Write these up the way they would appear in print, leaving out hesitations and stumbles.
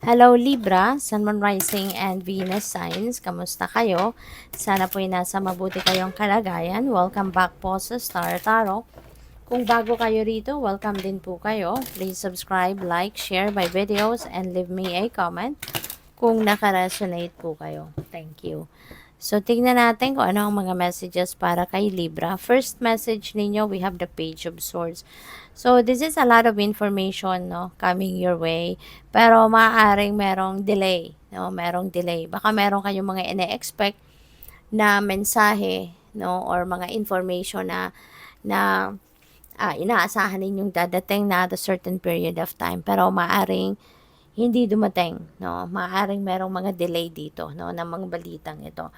Hello Libra, Sun, Moon, Rising, and Venus signs. Kamusta kayo? Sana po'y nasa mabuti kayong kalagayan. Welcome back po sa Star Tarot. Kung bago kayo rito, welcome din po kayo. Please subscribe, like, share my videos, and leave me a comment kung nakaresonate po kayo. Thank you. So, tingnan natin kung ano ang mga messages para kay Libra. First message ninyo, we have the Page of Swords. So, this is a lot of information, no, coming your way. Pero, maaaring merong delay, no, merong delay. Baka meron kayong mga ine-expect na mensahe, no, or mga information na inaasahan ninyong dadating na at a certain period of time. Pero, maaaring hindi dumating, no? Maaaring merong mga delay dito, no, ng mga balitang ito.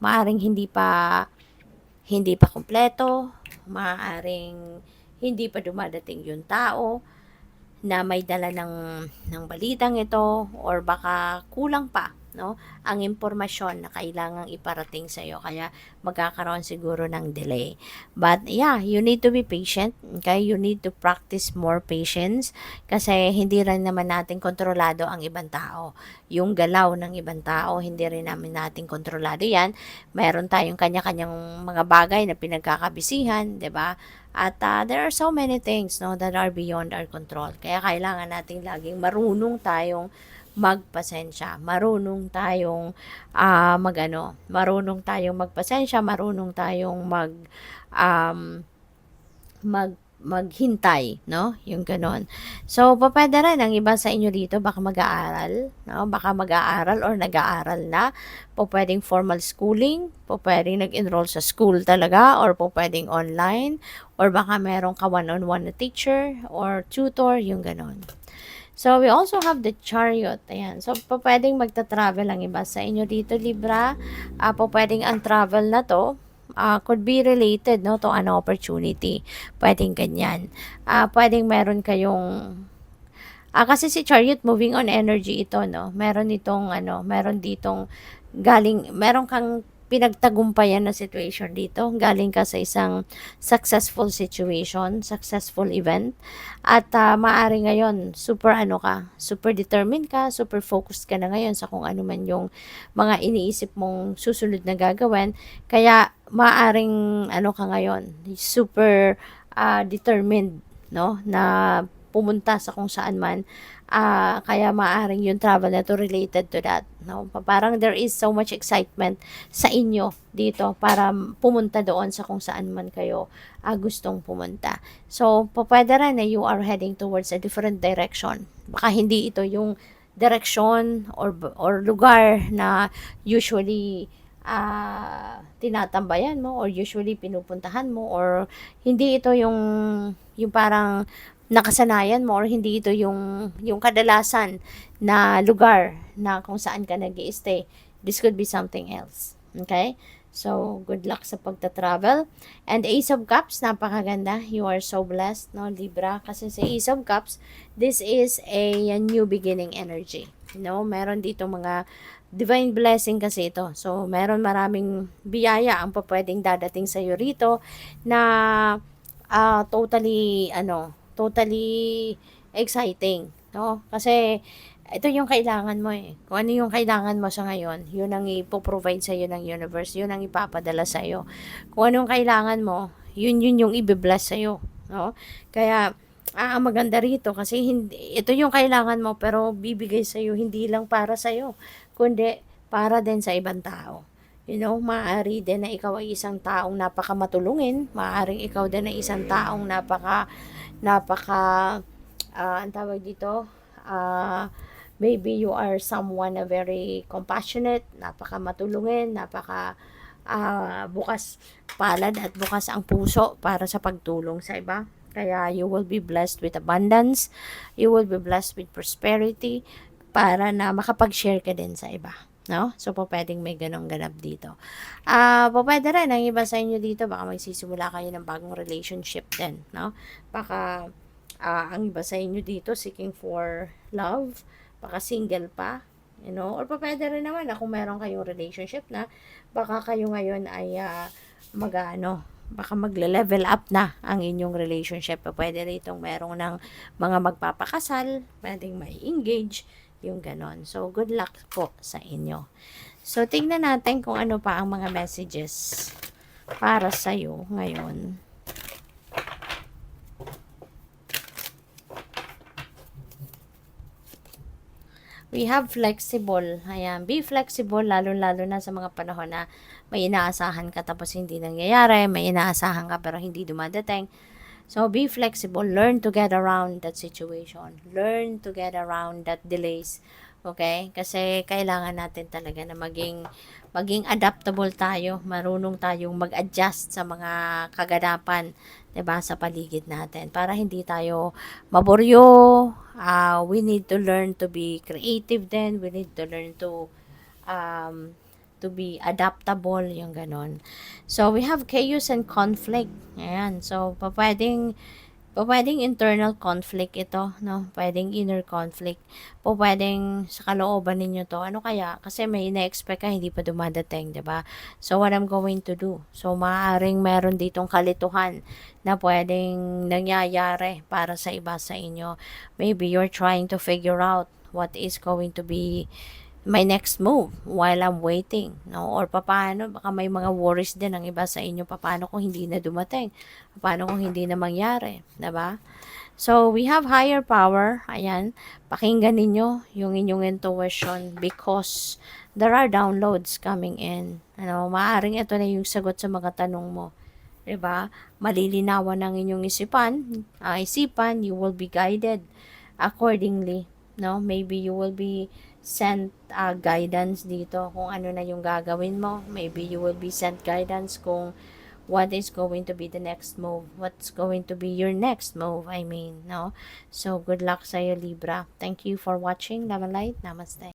Maaaring hindi pa kumpleto, maaaring hindi pa dumadating yung tao na may dala ng balitang ito, or baka kulang pa, no, ang impormasyon na kailangang iparating sa iyo, kaya magkakaroon siguro ng delay. But yeah, you need to be patient, okay? You need to practice more patience kasi hindi rin naman natin kontrolado ang ibang tao. Yung galaw ng ibang tao, hindi rin natin kontrolado yan. Meron tayong kanya-kanyang mga bagay na pinagkakabisihan, 'di ba? At there are so many things, no, that are beyond our control. Kaya kailangan nating laging marunong tayong magpasensya. Marunong tayong marunong tayong magpasensya, marunong tayong um, maghintay, no? Yung ganon. So, pwede rin ang iba sa inyo dito, baka mag-aaral, no? Baka mag-aaral or nag-aaral na. Pwedeng formal schooling, pwedeng nag-enroll sa school talaga, or pwedeng online, or baka meron ka one-on-one na teacher or tutor, yung ganon. So, we also have the chariot. Ayan. So, pwedeng magta-travel ang iba sa inyo dito, Libra. Pwedeng ang travel na to, could be related, no, to an opportunity. Pwedeng ganyan. Pwedeng meron kayong kasi si chariot, moving on energy ito, no. Meron ditong meron kang pinagtagumpayan na situation dito. Galing ka sa isang successful situation, successful event. At maaari ngayon, super determined ka, super focused ka na ngayon sa kung ano man yung mga iniisip mong susunod na gagawin. Kaya maaring ka ngayon, super determined, no, na pumunta sa kung saan man. Kaya maaring yung travel na to related to that, no? Parang there is so much excitement sa inyo dito para pumunta doon sa kung saan man kayo gustong pumunta. So, pwede rin na you are heading towards a different direction. Baka hindi ito yung direction or lugar na usually tinatambayan mo or usually pinupuntahan mo, or hindi ito yung parang nakasanayan mo, or hindi ito yung kadalasan na lugar na kung saan ka nag-i-stay. This could be something else. Okay? So, good luck sa pagta-travel. And Ace of Cups, napakaganda. You are so blessed, no, Libra? Kasi sa Ace of Cups, this is a new beginning energy. No, meron dito mga divine blessing kasi ito. So, meron maraming biyaya ang pwedeng dadating sa iyo rito na totally exciting, no? Kasi ito yung kailangan mo eh. Kung ano yung kailangan mo sa ngayon, yun ang ipoprovide sa iyo ng universe, yun ang ipapadala sa iyo. Kung anong kailangan mo, yun yung i-bless sa iyo, no? Kaya ang maganda rito kasi ito yung kailangan mo, pero bibigay sa iyo hindi lang para sa iyo, kundi para din sa ibang tao. You know, maaari din na ikaw ay isang taong napakamatulungin, maaaring ikaw din ay isang taong ang tawag dito, maybe you are someone na very compassionate, napakamatulungin, bukas palad at bukas ang puso para sa pagtulong sa iba. Kaya you will be blessed with abundance, you will be blessed with prosperity, para na makapag-share ka din sa iba, no? So, pwedeng may ganong ganap dito. Pwede rin, ang iba sa inyo dito, baka magsisimula kayo ng bagong relationship din, no? Baka, ang iba sa inyo dito, seeking for love, baka single pa, you know? Or pwede rin naman na kung meron kayong relationship na, baka kayo ngayon ay baka magle-level up na ang inyong relationship. Pwede rin itong merong ng mga magpapakasal, pwedeng may engage, Yung ganon. So, good luck po sa inyo. So, tingnan natin kung ano pa ang mga messages para sa'yo ngayon. We have flexible. Ayan, be flexible lalo-lalo na sa mga panahon na may inaasahan ka tapos hindi nangyayari, may inaasahan ka pero hindi dumadating. So, be flexible. Learn to get around that situation. Learn to get around that delays. Okay? Kasi kailangan natin talaga na maging adaptable tayo. Marunong tayong mag-adjust sa mga kaganapan, 'di ba, sa paligid natin para hindi tayo maboryo. We need to learn to be creative then. We need to learn to be adaptable, yung ganon. So, we have chaos and conflict. Ayan. So, pwedeng internal conflict ito, no? Pwedeng inner conflict. Pwedeng sa kalooban ninyo to. Ano kaya? Kasi may ina-expect ka, hindi pa dumadating, 'di ba? So, what I'm going to do? So, maaaring meron ditong kalituhan na pwedeng nangyayari para sa iba sa inyo. Maybe you're trying to figure out what is going to be my next move while I'm waiting, no? Or papaano, baka may mga worries din ang iba sa inyo, papaano kung hindi na dumating, papaano kung hindi na mangyari, diba? So, we have higher power. Ayan, pakinggan ninyo yung inyong intuition because there are downloads coming in. Ano, maaring ito na yung sagot sa mga tanong mo. Diba? Malilinawan ng inyong isipan, you will be guided accordingly. No? Maybe you will be sent guidance dito kung ano na yung gagawin mo. Maybe you will be sent guidance kung what is going to be the next move, what's going to be your next move, I mean, no? So, good luck sa'yo, Libra. Thank you for watching. Love and light. Namaste.